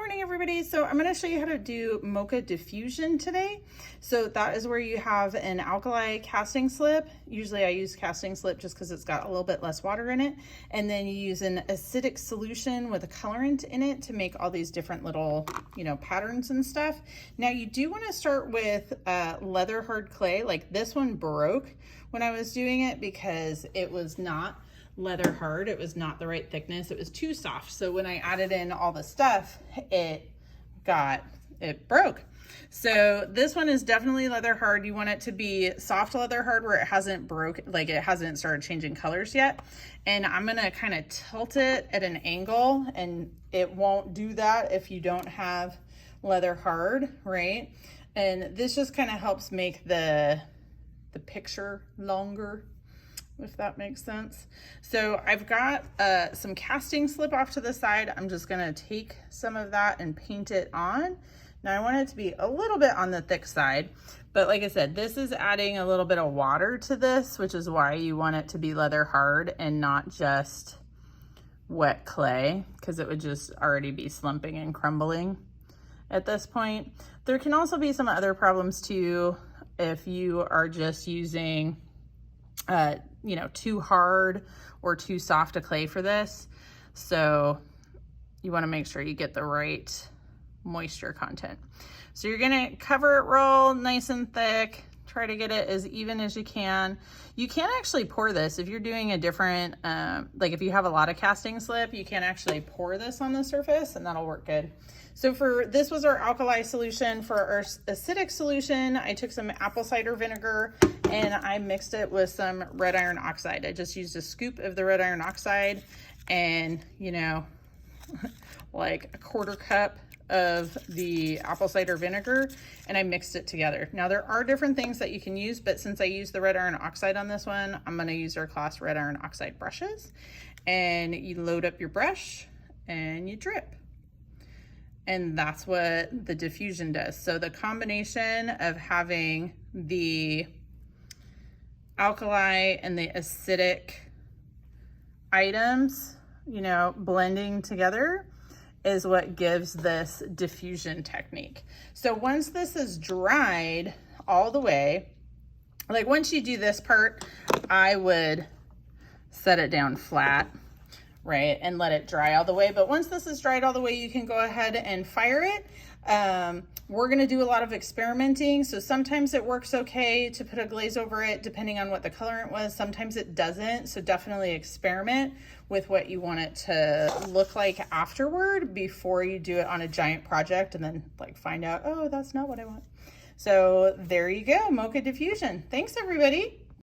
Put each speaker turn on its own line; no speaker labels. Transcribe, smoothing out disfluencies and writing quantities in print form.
Morning everybody. So I'm going to show you how to do Mocha Diffusion today. So that is where you have an alkali casting slip. Usually I use casting slip just because it's got a little bit less water in it. And then you use an acidic solution with a colorant in it to make all these different little, patterns and stuff. Now you do want to start with leather hard clay. Like this one broke when I was doing it because it was not leather hard. It was not the right thickness. It was too soft. So when I added in all the stuff, it broke. So this one is definitely leather hard. You want it to be soft leather hard where it hasn't like it hasn't started changing colors yet. And I'm going to kind of tilt it at an angle, and it won't do that if you don't have leather hard, right? And this just kind of helps make the picture longer, if that makes sense. So I've got some casting slip off to the side. I'm just gonna take some of that and paint it on. Now I want it to be a little bit on the thick side, but like I said, this is adding a little bit of water to this, which is why you want it to be leather hard and not just wet clay, because it would just already be slumping and crumbling at this point. There can also be some other problems too if you are just using too hard or too soft a clay for this. So you want to make sure you get the right moisture content. So you're going to cover it real nice and thick. Try to get it as even as you can. You can actually pour this if you're doing a different, like if you have a lot of casting slip, you can actually pour this on the surface and that'll work good. So this was our alkali solution. For our acidic solution, I took some apple cider vinegar and I mixed it with some red iron oxide. I just used a scoop of the red iron oxide and, like a quarter cup of the apple cider vinegar, and I mixed it together. Now there are different things that you can use, but since I used the red iron oxide on this one, I'm going to use our Class red iron oxide brushes. And you load up your brush and you drip. And that's what the diffusion does. So the combination of having the alkali and the acidic items, blending together is what gives this diffusion technique. So once this is dried all the way, like once you do this part, I would set it down flat, right, and let it dry all the way. But once this is dried all the way, you can go ahead and fire it. We're gonna do a lot of experimenting. So sometimes it works okay to put a glaze over it, depending on what the colorant was. Sometimes it doesn't. So definitely experiment with what you want it to look like afterward before you do it on a giant project and then like find out, oh, that's not what I want. So there you go, Mocha Diffusion. Thanks everybody.